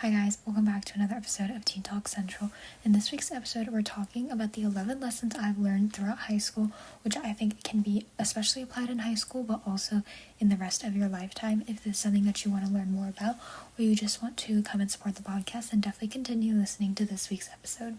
Hi guys, welcome back to another episode of Teen Talk Central. In this week's episode, we're talking about the 11 lessons I've learned throughout high school, which I think can be especially applied in high school, but also in the rest of your lifetime. If this is something that you want to learn more about, or you just want to come and support the podcast, then definitely continue listening to this week's episode.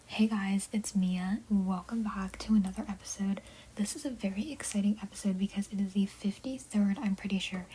Hey guys, it's Mia. Welcome back to another episode. This is a very exciting episode because it is the 53rd, I'm pretty sure,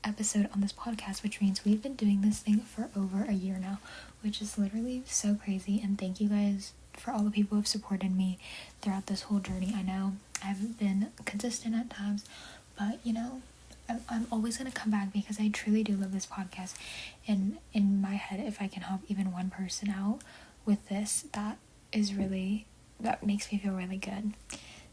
episode on this podcast, which means we've been doing this thing for over a year now, which is literally so crazy. And thank you guys for all the people who have supported me throughout this whole journey. I know I haven't been consistent at times, but I'm always going to come back because I truly do love this podcast. And in my head, if I can help even one person out with this, that makes me feel really good.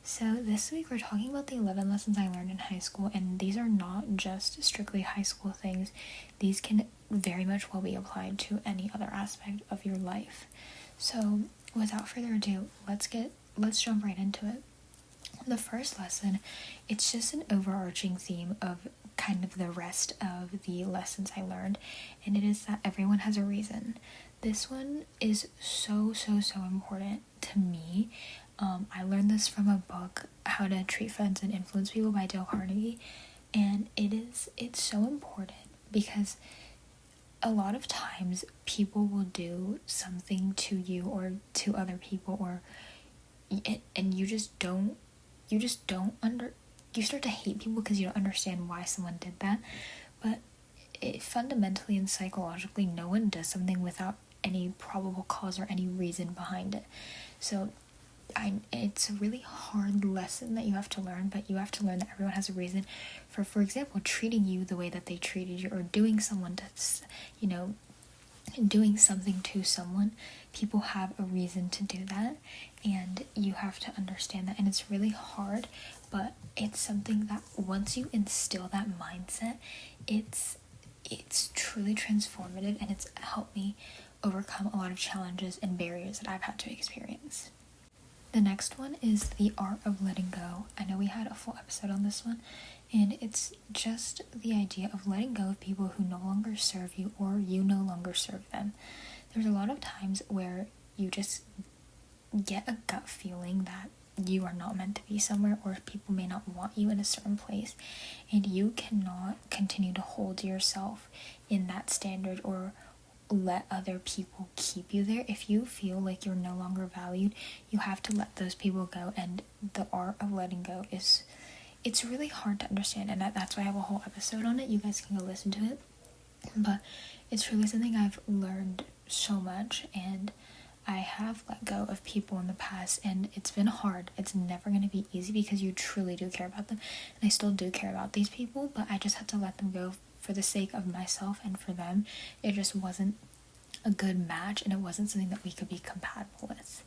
So this week we're talking about the 11 lessons I learned in high school, and these are not just strictly high school things. These can very much well be applied to any other aspect of your life. So without further ado, let's jump right into it. The first lesson, it's just an overarching theme of kind of the rest of the lessons I learned, and it is that everyone has a reason. This one is so important to me. I learned this from a book, How to Treat Friends and Influence People by Dale Carnegie, and it's so important because a lot of times people will do something to you or to other people, and you start to hate people because you don't understand why someone did that. But fundamentally and psychologically, no one does something without any probable cause or any reason behind it. So it's a really hard lesson that you have to learn, but you have to learn that everyone has a reason for example, treating you the way that they treated you, or doing something to someone. People have a reason to do that, and you have to understand that. And it's really hard, but it's something that once you instill that mindset, it's truly transformative, and it's helped me overcome a lot of challenges and barriers that I've had to experience. The next one is the art of letting go. I know we had a full episode on this one, and it's just the idea of letting go of people who no longer serve you or you no longer serve them. There's a lot of times where you just get a gut feeling that you are not meant to be somewhere, or people may not want you in a certain place, and you cannot continue to hold yourself in that standard or let other people keep you there. If you feel like you're no longer valued, you have to let those people go. And the art of letting go it's really hard to understand, and that's why I have a whole episode on it. You guys can go listen to it, but it's really something I've learned so much, and I have let go of people in the past, and it's been hard. It's never going to be easy because you truly do care about them, and I still do care about these people, but I just had to let them go for the sake of myself and for them. It just wasn't a good match, and it wasn't something that we could be compatible with.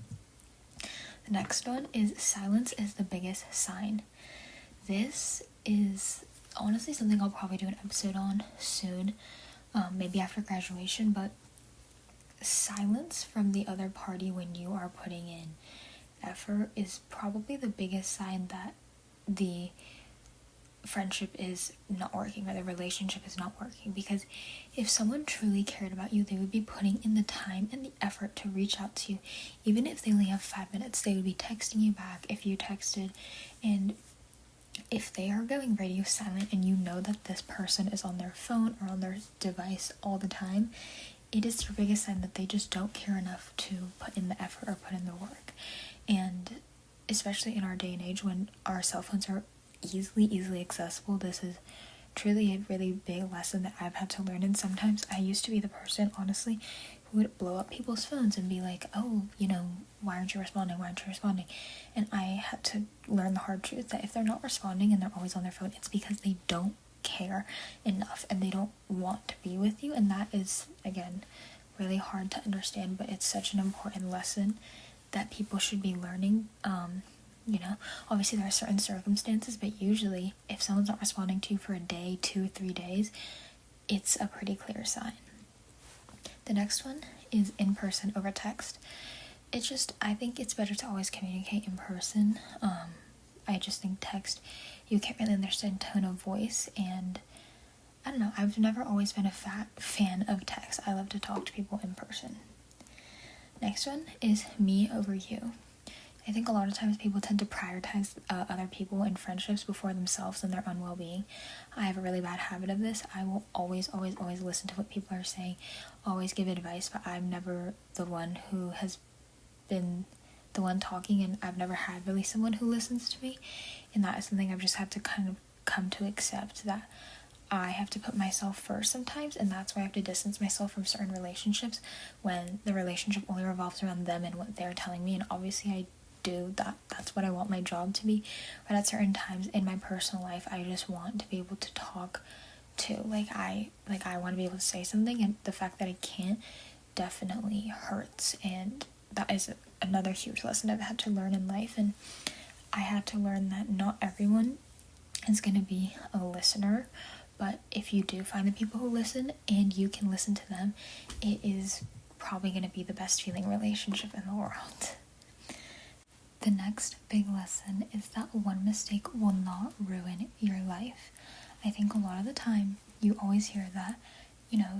The next one is silence is the biggest sign. This is honestly something I'll probably do an episode on soon, maybe after graduation, but silence from the other party when you are putting in effort is probably the biggest sign that the friendship is not working, or the relationship is not working. Because if someone truly cared about you, they would be putting in the time and the effort to reach out to you. Even if they only have 5 minutes, they would be texting you back if you texted. And if they are going radio silent and you know that this person is on their phone or on their device all the time, it is your biggest sign that they just don't care enough to put in the effort or put in the work. And especially in our day and age when our cell phones are easily accessible, this is truly a really big lesson that I've had to learn. And sometimes I used to be the person, honestly, who would blow up people's phones and be like, oh, why aren't you responding? And I had to learn the hard truth that if they're not responding and they're always on their phone, it's because they don't care enough and they don't want to be with you. And that is, again, really hard to understand, but it's such an important lesson that people should be learning. Obviously there are certain circumstances, but usually if someone's not responding to you for a day, 2 or 3 days, it's a pretty clear sign. The next one is in person over text. I think it's better to always communicate in person. I just think text, you can't really understand tone of voice, and I don't know, I've never always been a fan of text. I love to talk to people in person. Next one is me over you. I think a lot of times people tend to prioritize other people in friendships before themselves and their own well-being. I have a really bad habit of this. I will always listen to what people are saying, always give advice, but I'm never the one who has been the one talking, and I've never had really someone who listens to me, and that is something I've just had to kind of come to accept, that I have to put myself first sometimes, and that's why I have to distance myself from certain relationships when the relationship only revolves around them and what they're telling me. And obviously I do that, that's what I want my job to be, but at certain times in my personal life I just want to be able to talk to, I want to be able to say something, and the fact that I can't definitely hurts, and that is another huge lesson I've had to learn in life. And I had to learn that not everyone is going to be a listener, but if you do find the people who listen and you can listen to them, it is probably going to be the best feeling relationship in the world. The next big lesson is that one mistake will not ruin your life. I think a lot of the time you always hear that,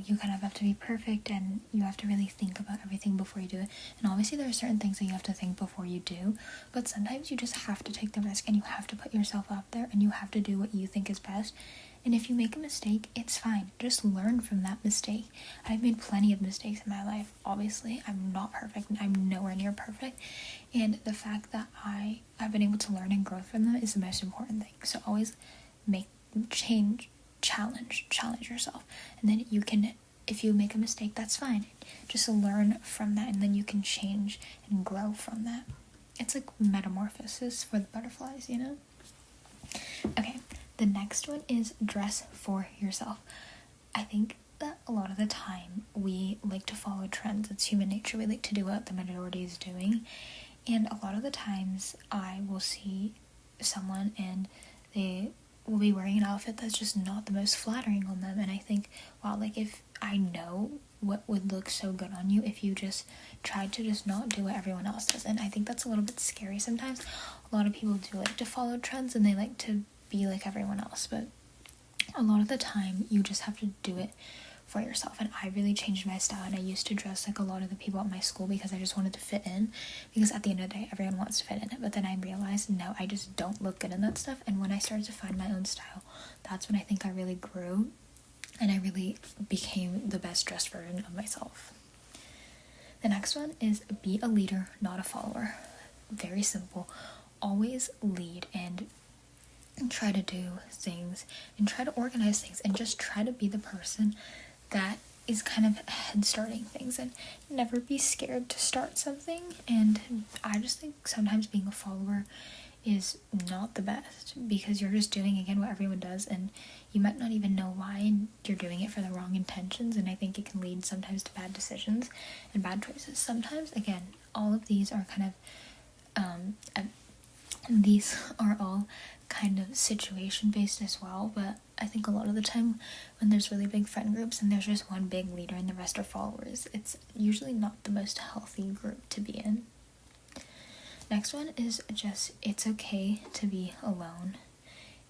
you kind of have to be perfect and you have to really think about everything before you do it. And obviously there are certain things that you have to think before you do, but sometimes you just have to take the risk and you have to put yourself out there and you have to do what you think is best. And if you make a mistake, it's fine. Just learn from that mistake. I've made plenty of mistakes in my life. Obviously, I'm not perfect. I'm nowhere near perfect. And the fact that I've been able to learn and grow from them is the most important thing. So always challenge yourself. And then you can, if you make a mistake, that's fine. Just learn from that, and then you can change and grow from that. It's like metamorphosis for the butterflies, Okay. The next one is dress for yourself. I think that a lot of the time we like to follow trends. It's human nature. We like to do what the majority is doing. And a lot of the times I will see someone and they will be wearing an outfit that's just not the most flattering on them. And I think, wow, if I know what would look so good on you if you just tried to just not do what everyone else does. And I think that's a little bit scary sometimes. A lot of people do like to follow trends and they like to be like everyone else, but a lot of the time you just have to do it for yourself. And I really changed my style, and I used to dress like a lot of the people at my school because I just wanted to fit in, because at the end of the day everyone wants to fit in it. But then I realized, no, I just don't look good in that stuff. And when I started to find my own style, that's when I think I really grew and I really became the best dressed version of myself. The next one is be a leader, not a follower. Very simple. Always lead and try to do things and try to organize things and just try to be the person that is kind of head starting things, and never be scared to start something. And I just think sometimes being a follower is not the best, because you're just doing again what everyone does, and you might not even know why, and you're doing it for the wrong intentions. And I think it can lead sometimes to bad decisions and bad choices. Sometimes, again, all of these are kind of these are all kind of situation based as well, but I think a lot of the time when there's really big friend groups and there's just one big leader and the rest are followers, it's usually not the most healthy group to be in. Next one is just, it's okay to be alone.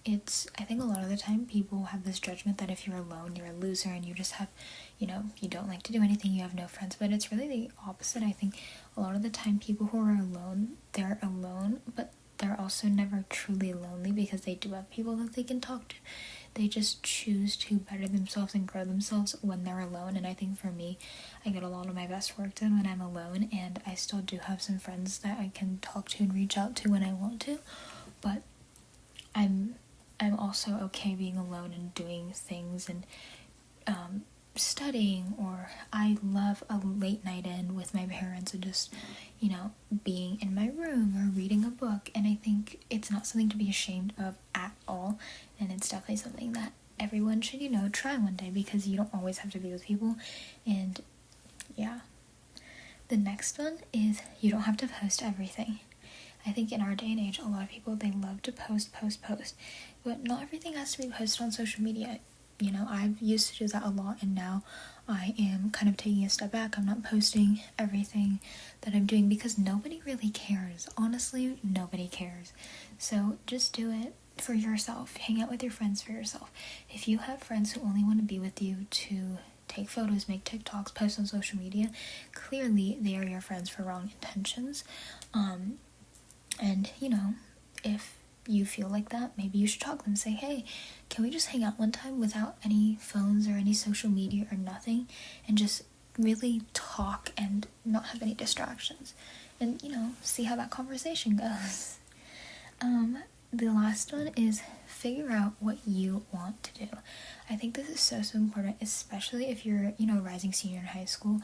I think a lot of the time people have this judgment that if you're alone, you're a loser and you just have, you don't like to do anything, you have no friends. But it's really the opposite. I think a lot of the time people who are alone, they're alone, but they're also never truly lonely, because they do have people that they can talk to. They just choose to better themselves and grow themselves when they're alone. And I think for me, I get a lot of my best work done when I'm alone, and I still do have some friends that I can talk to and reach out to when I want to, but I'm also okay being alone and doing things and studying, or I love a late night in with my parents and just, being in my room or reading a book. And I think it's not something to be ashamed of at all, and it's definitely something that everyone should, try one day, because you don't always have to be with people. And yeah. The next one is you don't have to post everything. I think in our day and age, a lot of people, they love to post, but not everything has to be posted on social media. you know, I've used to do that a lot, and now I am kind of taking a step back. I'm not posting everything that I'm doing because nobody really cares. Honestly, nobody cares. So just do it for yourself. Hang out with your friends for yourself. If you have friends who only want to be with you to take photos, make TikToks, post on social media, clearly they are your friends for wrong intentions. And you know, if you feel like that, maybe you should talk to them. Say, hey, can we just hang out one time without any phones or any social media or nothing, and just really talk and not have any distractions, and you know, see how that conversation goes. The last one is figure out what you want to do. I think this is so important, especially if you're, you know, a rising senior in high school.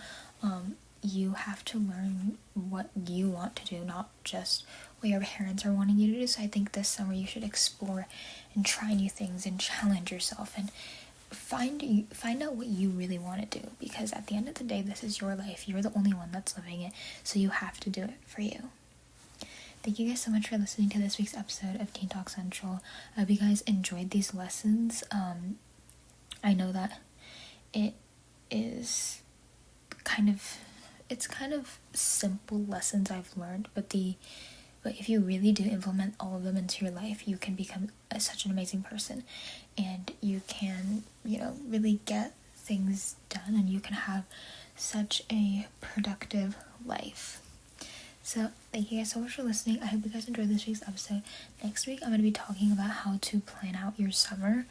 You have to learn what you want to do, not just what your parents are wanting you to do. So I think this summer you should explore and try new things and challenge yourself and find out what you really want to do, because at the end of the day, this is your life. You're the only one that's living it, so you have to do it for you. Thank you guys so much for listening to this week's episode of Teen Talk Central. I hope you guys enjoyed these lessons. I know that it is kind of simple lessons I've learned, but if you really do implement all of them into your life, you can become such an amazing person, and you can, you know, really get things done, and you can have such a productive life. So thank you guys so much for listening. I hope you guys enjoyed this week's episode. Next week I'm going to be talking about how to plan out your summer.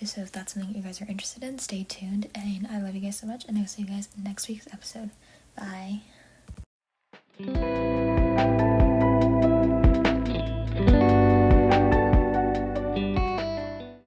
So if that's something you guys are interested in, stay tuned, and I love you guys so much, and I'll see you guys in next week's episode. Bye.